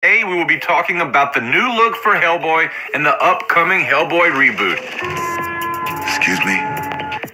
Today we will be talking about the new look for Hellboy and the upcoming Hellboy reboot. Excuse me?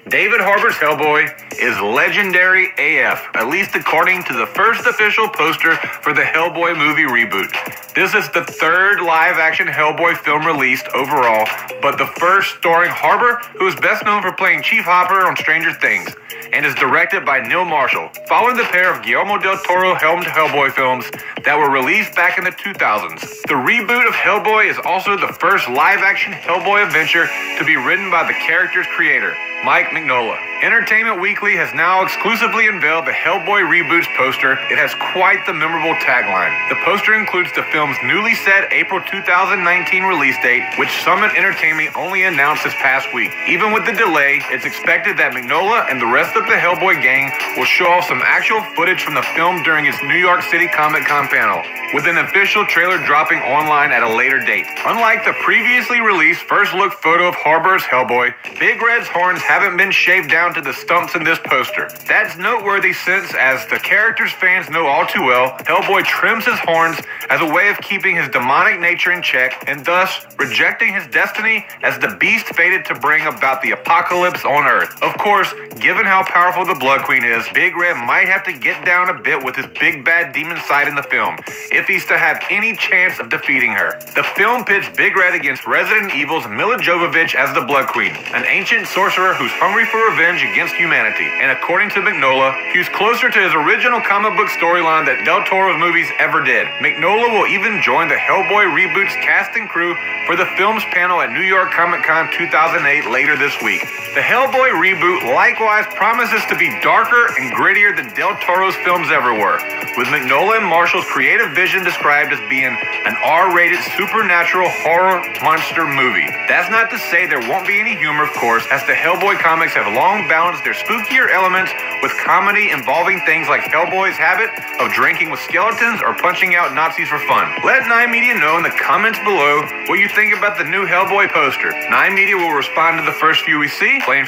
David Harbour's Hellboy is legendary AF, at least according to the first official poster for the Hellboy movie reboot. This is the third live-action Hellboy film released overall, but the first starring Harbour, who is best known for playing Chief Hopper on Stranger Things, and is directed by Neil Marshall, following the pair of Guillermo del Toro-helmed Hellboy films that were released back in the 2000s. The reboot of Hellboy is also the first live-action Hellboy adventure to be written by the character's creator, Mike Mignola. Entertainment Weekly has now exclusively unveiled the Hellboy reboot's poster. It has quite the memorable tagline. The poster includes the film's newly set April 2019 release date, which Summit Entertainment only announced this past week. Even with the delay, it's expected that Mignola and the rest of the Hellboy gang will show off some actual footage from the film during its New York City Comic-Con panel, with an official trailer dropping online at a later date. Unlike the previously released first look photo of Harbour's Hellboy, Big Red's horns haven't been shaved down to the stumps in this poster. That's noteworthy since, as the character's fans know all too well, Hellboy trims his horns as a way of keeping his demonic nature in check and thus rejecting his destiny as the beast fated to bring about the apocalypse on Earth. Of course, given how powerful the Blood Queen is, Big Red might have to get down a bit with his big bad demon side in the film if he's to have any chance of defeating her. The film pits Big Red against Resident Evil's Mila Jovovich as the Blood Queen, an ancient sorcerer who's hungry for revenge against humanity. And according to Mignola, he's closer to his original comic book storyline that Del Toro's movies ever did. Mignola will even join the Hellboy reboot's cast and crew for the film's panel at New York Comic-Con 2008 later this week. The Hellboy reboot likewise promises to be darker and grittier than Del Toro's films ever were, with Mignola and Marshall's creative vision described as being an R-rated supernatural horror monster movie. That's not to say there won't be any humor, of course, as the Hellboy comics have long balanced their spookier elements with comedy involving things like Hellboy's habit of drinking with skeletons or punching out Nazis for fun. Let 9 Media know in the comments below what you think about the new Hellboy poster. 9 Media will respond to the first few we see. Playing